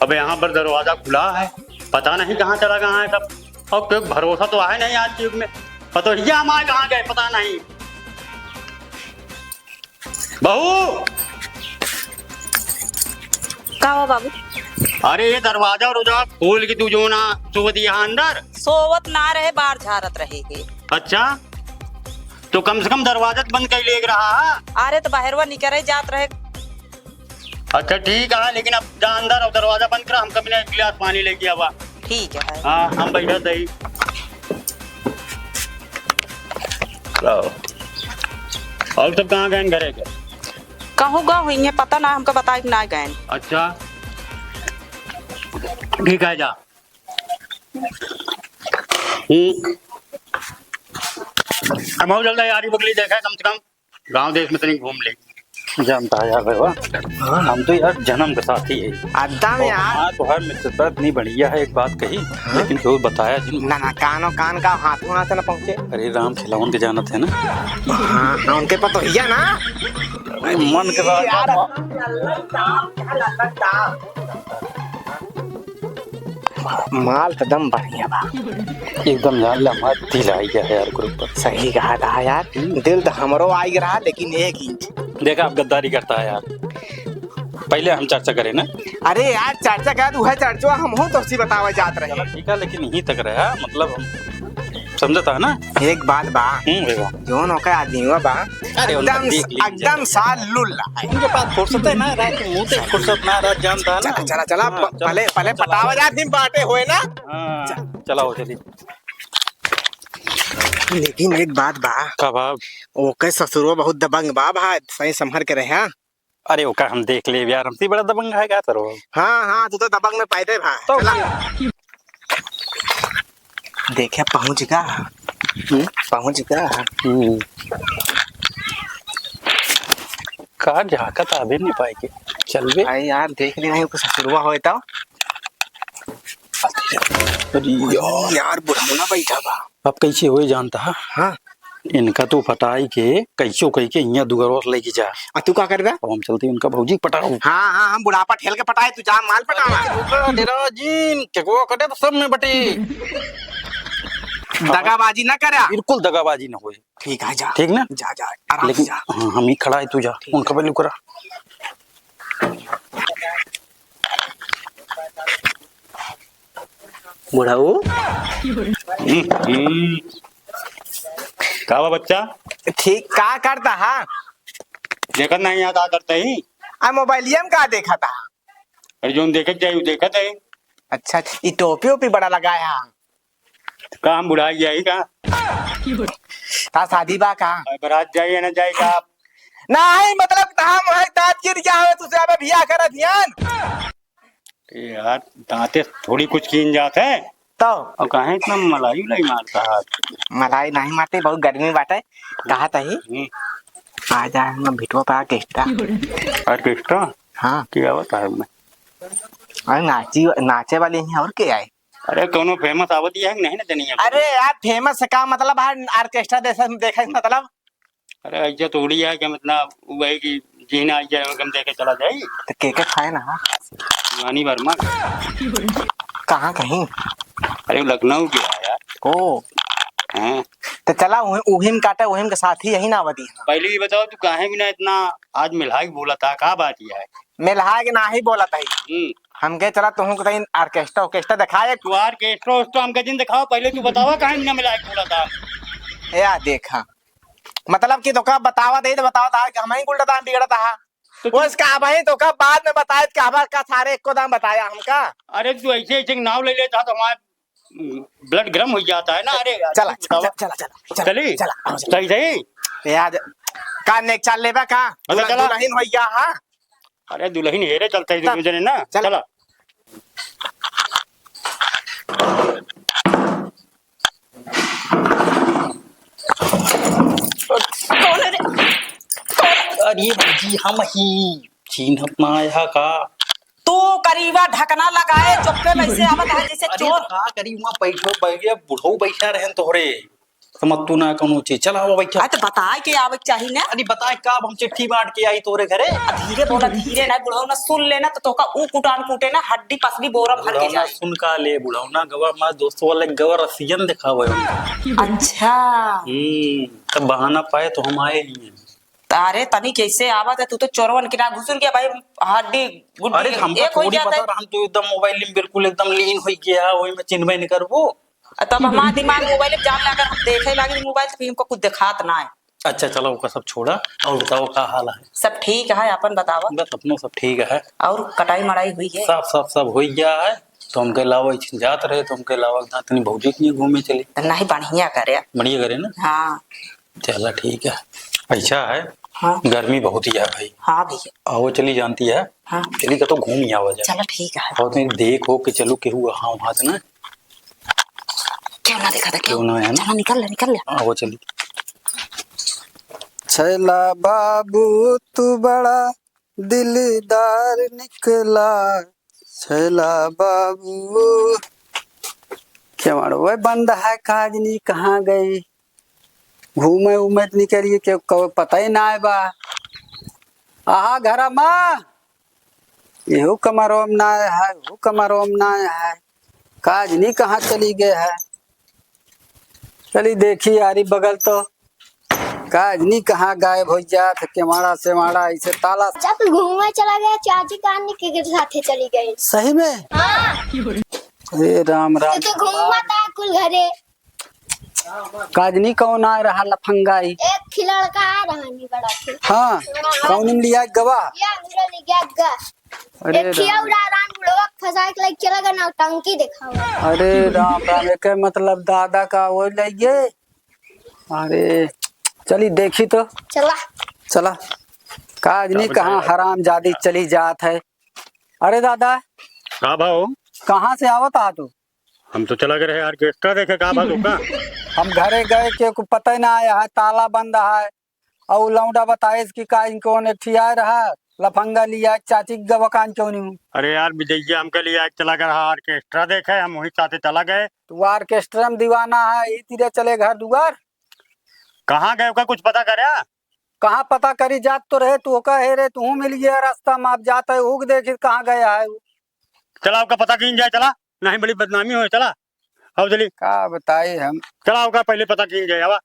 अब यहाँ पर दरवाजा खुला है, पता नहीं कहाँ चला कहाँ है सब। और कोई भरोसा तो है नहीं आज के युग में। पता ही हमारे कहाँ गए पता नहीं। बहू का हो बाबू? अरे ये दरवाजा रोजा खोल के तू जो ना सोवत यहाँ अंदर। सोवत ना रहे, बाहर झारत रहे है। अच्छा तो कम से कम दरवाजा बंद कर ले रहा। अरे तो बाहरवा निकले जात रहे। अच्छा ठीक है, लेकिन अब जा अंदर और दरवाजा बंद करा। हम कभी एक गिलास पानी लेके आवा। ठीक है। हाँ हम बैठे सही। और सब कहाँ गए घरे के? कहूँ गा हुई है, पता ना हमको बताए कि ना गए। अच्छा ठीक है जा। हम और जल्दी यारी बगली देखा कम से कम गांव देश में तनिक घूम ले। जानता है यार भैया, हम तो यार जन्म के साथी है। अद्दा में यार हाँ तो हर मित्रता इतनी बढ़िया है, एक बात कही लेकिन क्यों बताया जी। ना ना कानो कान का हाथों हाथ ना पहुंचे। अरे राम खिलावन के जानत है ना। हाँ हाँ उनके पता ही है ना। मन के बाद यार माल तो दम बढ़िया बा, एकदम यार लम्हा दिल आई गया है यार ग्रुप पर। सही कहा था यार, दिल तो हमरो आई रहा लेकिन 1 इंच। देखा आप गद्दारी करता है यार। पहले हम चर्चा करें ना। अरे यार चर्चा क्या तू है, चर्चा हम हो तो सी बतावा जात रहे। ठीक है लेकिन यहीं तक रहा, मतलब समझता है ना। एक बात बा, भैया जो नौका आदमी हुआ बा अरे एकदम एकदम साल लुल्ला है। उनके पास फुर्सत है ना, रात मुंह से फुर्सत ना रात जानता है ना। चला चला हाँ, पहले पहले पटावा जात हम बाटे हुए ना। हाँ, चलाओ चलिए। लेकिन एक बात बा, कबाब ओके ससुरो बहुत दबंग बा भाई, सही संभर के रहे। अरे ओका हम देख ले यार, हमसे बड़ा दबंग है क्या करो। हाँ हाँ तू तो दबंग में पैदे भाई। तो चला देखे पहुंच गया, पहुंच गया। कहा झाकत आवे नहीं पाएगी। चल बे भाई यार देख ले नहीं कुछ ससुरवा होए तो। अरे यार बुढ़ाना बैठा बा। अब कैसे हुए जानता है। हाँ इनका तो फटाई के कैसो कह के यहाँ दुगरोस लेके जा। तू क्या कर रहा? अब हम चलते उनका भौजी पटाओ। हाँ हाँ हम बुढ़ापा ठेल के पटाए, तू जा माल पटावा। जीन के को कटे तो सब में बटे। दगाबाजी ना करा। बिल्कुल दगाबाजी ना होए। ठीक है जा। ठीक ना? जा जा आराम से लेकिन जा। हाँ, हम ही खड़ा है, तू जा उनका पहले करा। बुढ़ाऊ का बा बच्चा? ठीक का करता है? देखत नहीं आता करते ही। आ मोबाइलियम का देखा था। अरे जो देखत जाए देखत है। अच्छा ये टोपी ओपी बड़ा लगाया। का हम बुढ़ा जाए का? था शादी बा का? बारात जाइए ना जाए का? नहीं मतलब हम है दांत गिर गया है तुझे अब बिया कर ध्यान। यार दांते थोड़ी कुछ कीन जाते है तो और कहे इतना मलाई उलाई मारता है। मलाई नहीं मारते, बहुत गर्मी बाटे। कहा तही आ जा हम भिटवा पा केस्टा। ऑर्केस्ट्रा हाँ क्या होता है मैं? और नाचे वाले हैं और क्या है? अरे कोनो फेमस आवती है कि नहीं ना दुनिया में? अरे यार फेमस का मतलब है ऑर्केस्ट्रा देखा मतलब। अरे ऐसा थोड़ी है कि मतलब वही की जीना आई जाए हम देखे चला जाए। तो केक खाए ना रानी वर्मा कहाँ कहीं। अरे लखनऊ की है यार। ओ हाँ तो चला उहिम काटे उहिम के साथ ही यही ना बदी। पहले ही बताओ तू काहे बिना इतना आज मिलाई बोला था, का बात यह है? मिलहा के ना ही बोला था हम के चला तुम कहीं ऑर्केस्ट्रा ऑर्केस्ट्रा दिखाए। तू ऑर्केस्ट्रा उस्ट्रा हमके दिन दिखाओ, पहले तू बतावा काहे बिना मिलाई बोला था। यार देखा मतलब कि तो का बतावा दे तो बतावा था कि हमारी उल्टा दाम बिगड़ा था। वो इसका भाई तो का बाद में बताया कि हमारा का सारे एक को दाम बताया हमका। अरे तू ऐसे ऐसे नाव ले लेता तो हमारे ब्लड गर्म हो जाता है ना। अरे चला चला चला चला चली चला सही सही यार का नेक चल लेबा का चला चला। दुल्हन होइया। हाँ अरे दुल्हन हेरे चलता है दूसरे जने ना। चला अरे भौजी हम ही चीन अपना आया का। तू करीबा ढकना लगाए चुप्पे में से आवत है जैसे अरे चोर। का करी वहाँ बैठो बैठे बुढ़ऊ बैठा रहे तोहरे। समझ तू ना कौनो चीज चला हो भाई क्या तो बताए के आवे चाहिए ना। अरे बताए कब हम चिट्ठी बांट के आई तोरे घरे धीरे बोला, धीरे ना बुढ़ऊ ना सुन लेना तो तोका ऊ कुटान कूटे ना हड्डी पसली बोरम भर के बुढ़ौना जाए। सुन का ले बुढ़ौना गवा हमारे दोस्तों वाले गवा रसियन दिखावे अच्छा तब बहाना पाए तो हम आए नहीं हैं तारे तनी कैसे आवत है, तू तो चोरवन के ना घुसुर गया भाई, हड्डी गुड्डी अरे हमको एक हो थोड़ी जाता पता हम तो एकदम मोबाइल में बिल्कुल एकदम लीन हो गया वही में चिन्हबे नहीं करबो है। तब हमारा दिमाग मोबाइल में जान लगा, हम देखे लगे मोबाइल तो फिर हमको कुछ दिखात ना है। अच्छा चलो उसका सब छोड़ा और बताओ क्या हाल है सब ठीक है, अपन बतावा। बस अपनों सब ठीक है और कटाई मड़ाई हुई है? सब हो गया है तो हमके अलावा जात रहे तो हमके अलावा दातनी भौजी के घूमे चले नहीं बढ़िया करे। बढ़िया करे ना हाँ चला ठीक है ऐसा है हाँ गर्मी बहुत ही है भाई हाँ भैया आओ चली जानती है हाँ चली का तो घूम ही आवा जाए चलो ठीक है। और तुम देख हो कि चलो केहू हाँ वहां से ना क्यों ना दिखा था, क्यों ना है ना चलो निकल ले। आओ चली छैला बाबू तू बड़ा दिलदार निकला, छैला बाबू क्या मारो वह बंद है काजनी कहाँ गई, घूमे उमे तो निकलिए के पता ही ना है बा। आहा घरा माँ यहू कमरोम ना है, वो कमरोम ना है, काजनी कहाँ चली गए है। चली देखी यारी बगल तो काजनी कहाँ गायब हो जात के माड़ा से माड़ा ऐसे ताला। जब घूमने चला गया चाची कान के साथे चली गई। सही में? हाँ। अरे राम राम। तो घूमा था कुल घरे। काजनी कौन आ रहा लफंगाई? एक खिलड़का आ रहा नहीं बड़ा खिल। हाँ कौन लिया गवा? या मेरा ले गया गा। अरे एक खिया उड़ा रान बुढ़वा फंसा के लेके चला गया ना टंकी देखा हुआ। अरे राम राम एक मतलब दादा का वो ले गए। अरे चली देखी तो चला काजनी कहाँ हराम जादी चली जात है। अरे दादा कहा भाव कहाँ से आवत आ तू? हम तो चला गए ऑर्केस्ट्रा देखे कहा भाव का हम घरे गए के को पता ही ना आया है, ताला बंद है और लौंडा बताए कि का इनको ने ठिया रहा लफंगा लिया चाची गवकान क्यों नहीं हूँ। अरे यार विजय हमके लिए आज चला गया ऑर्केस्ट्रा देखे, हम वही साथे चला गए। तू ऑर्केस्ट्रा में दीवाना है, इतने चले घर दुआर। कहाँ गए का कुछ पता करे? कहाँ पता करी जात तो रहे तू कहे रे तू मिल गया रास्ता में आप जाता है उग देखी कहाँ गया है। चला आपका पता की जाए, चला नहीं बड़ी बदनामी हो। चला आओ चली का बताए हम। चला आपका पहले पता की जाए। आवा